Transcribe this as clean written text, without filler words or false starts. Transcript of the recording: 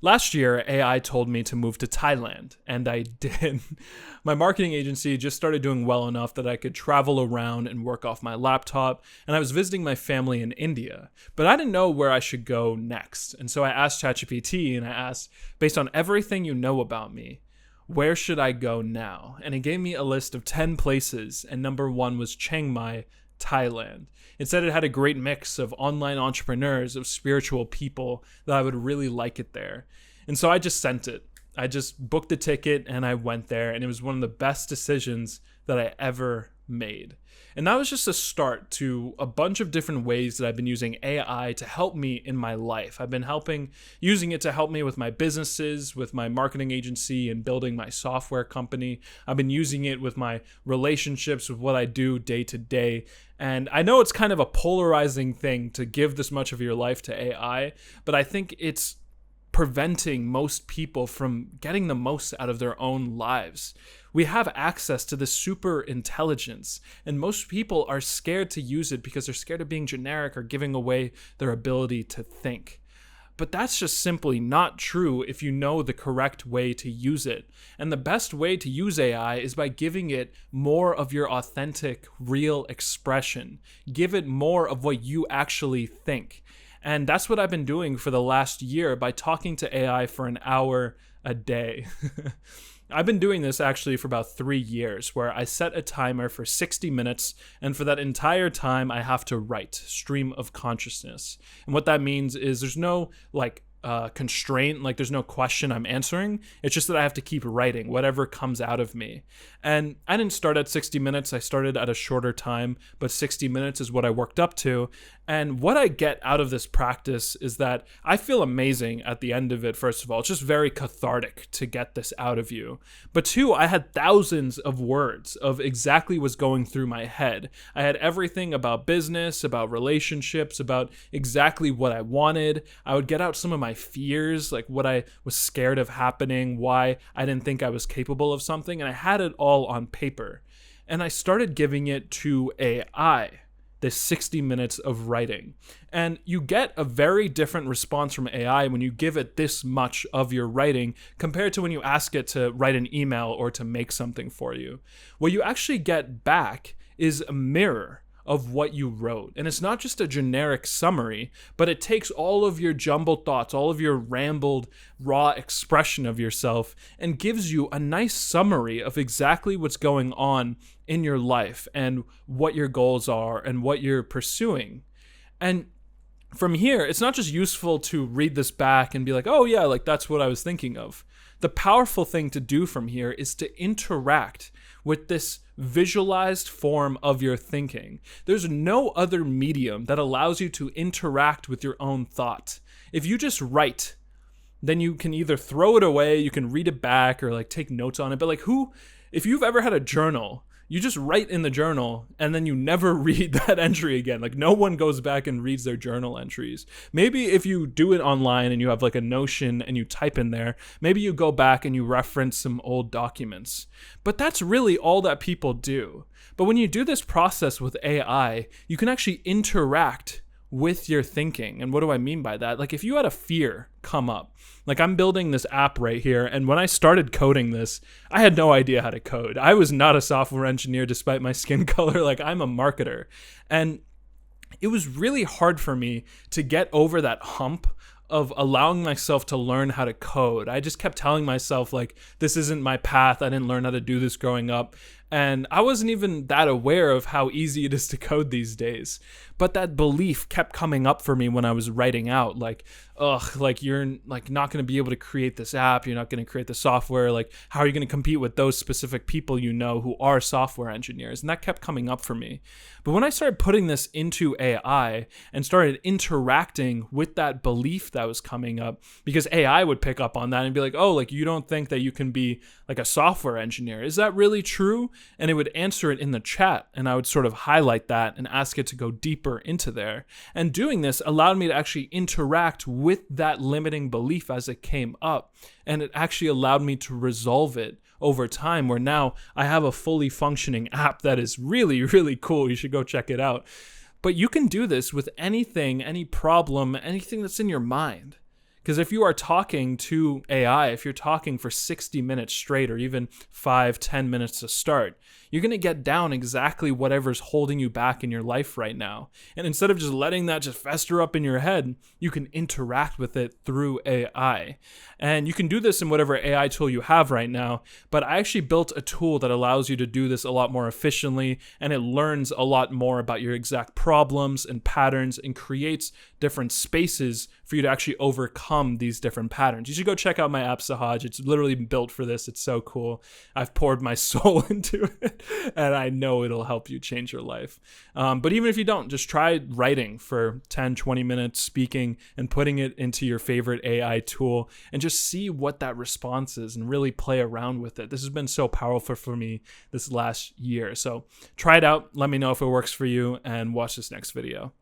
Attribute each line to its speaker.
Speaker 1: Last year, AI told me to move to Thailand, and I did. My marketing agency just started doing well enough that I could travel around and work off my laptop, and I was visiting my family in India. But I didn't know where I should go next, and so I asked ChatGPT, and I asked, based on everything you know about me, where should I go now? And it gave me a list of 10 places, and number one was Chiang Mai, Thailand. It said it had a great mix of online entrepreneurs, of spiritual people, that I would really like it there. And so I just sent it. I just booked the ticket and I went there, and it was one of the best decisions that I ever made. And that was just a start to a bunch of different ways that I've been using AI to help me in my life. I've been using it to help me with my businesses, with my marketing agency, and building my software company. I've been using it with my relationships, with what I do day to day. And I know it's kind of a polarizing thing to give this much of your life to AI, but I think it's preventing most people from getting the most out of their own lives. We have access to this super intelligence, and most people are scared to use it because they're scared of being generic or giving away their ability to think. But that's just simply not true if you know the correct way to use it. And the best way to use AI is by giving it more of your authentic, real expression. Give it more of what you actually think. And that's what I've been doing for the last year by talking to AI for an hour a day. I've been doing this actually for about 3 years, where I set a timer for 60 minutes, and for that entire time, I have to write stream of consciousness. And what that means is there's no constraint, like there's no question I'm answering. It's just that I have to keep writing whatever comes out of me. And I didn't start at 60 minutes. I started at a shorter time, but 60 minutes is what I worked up to. And what I get out of this practice is that I feel amazing at the end of it. First of all, it's just very cathartic to get this out of you. But two, I had thousands of words of exactly what's going through my head. I had everything about business, about relationships, about exactly what I wanted. I would get out some of my fears, like what I was scared of happening, why I didn't think I was capable of something, and I had it all on paper. And I started giving it to AI, this 60 minutes of writing. And you get a very different response from AI when you give it this much of your writing compared to when you ask it to write an email or to make something for you. What you actually get back is a mirror of what you wrote. And it's not just a generic summary, but it takes all of your jumbled thoughts, all of your rambled, raw expression of yourself, and gives you a nice summary of exactly what's going on in your life and what your goals are and what you're pursuing. And from here, it's not just useful to read this back and be like, oh yeah, like that's what I was thinking of. The powerful thing to do from here is to interact with this visualized form of your thinking. There's no other medium that allows you to interact with your own thought. If you just write, then you can either throw it away, you can read it back, or like take notes on it. But if you've ever had a journal, you just write in the journal and then you never read that entry again. Like no one goes back and reads their journal entries. Maybe if you do it online and you have like a Notion and you type in there, maybe you go back and you reference some old documents. But that's really all that people do. But when you do this process with AI, you can actually interact with your thinking. And what do I mean by that? Like if you had a fear come up, like I'm building this app right here, and when I started coding this, I had no idea how to code. I was not a software engineer despite my skin color. Like I'm a marketer. And it was really hard for me to get over that hump of allowing myself to learn how to code. I just kept telling myself like, this isn't my path. I didn't learn how to do this growing up. And I wasn't even that aware of how easy it is to code these days. But that belief kept coming up for me when I was writing out, like, ugh, like you're like not going to be able to create this app. You're not going to create the software. Like, how are you going to compete with those specific people you know who are software engineers? And that kept coming up for me. But when I started putting this into AI and started interacting with that belief that was coming up, because AI would pick up on that and be like, oh, like you don't think that you can be like a software engineer. Is that really true? And it would answer it in the chat, and I would sort of highlight that and ask it to go deeper into there. And doing this allowed me to actually interact with that limiting belief as it came up, and it actually allowed me to resolve it over time, where now I have a fully functioning app that is really, really cool. You should go check it out. But you can do this with anything, any problem, anything that's in your mind. Because if you are talking to AI, if you're talking for 60 minutes straight or even 5-10 minutes to start, you're going to get down exactly whatever's holding you back in your life right now. And instead of just letting that just fester up in your head, you can interact with it through AI. And you can do this in whatever AI tool you have right now, but I actually built a tool that allows you to do this a lot more efficiently, and it learns a lot more about your exact problems and patterns and creates different spaces for you to actually overcome these different patterns. You should go check out my app, Sahaj. It's literally built for this. It's so cool. I've poured my soul into it, and I know it'll help you change your life. But even if you don't, just try writing for 10, 20 minutes, speaking, and putting it into your favorite AI tool, and just see what that response is and really play around with it. This has been so powerful for me this last year. So try it out. Let me know if it works for you, and watch this next video.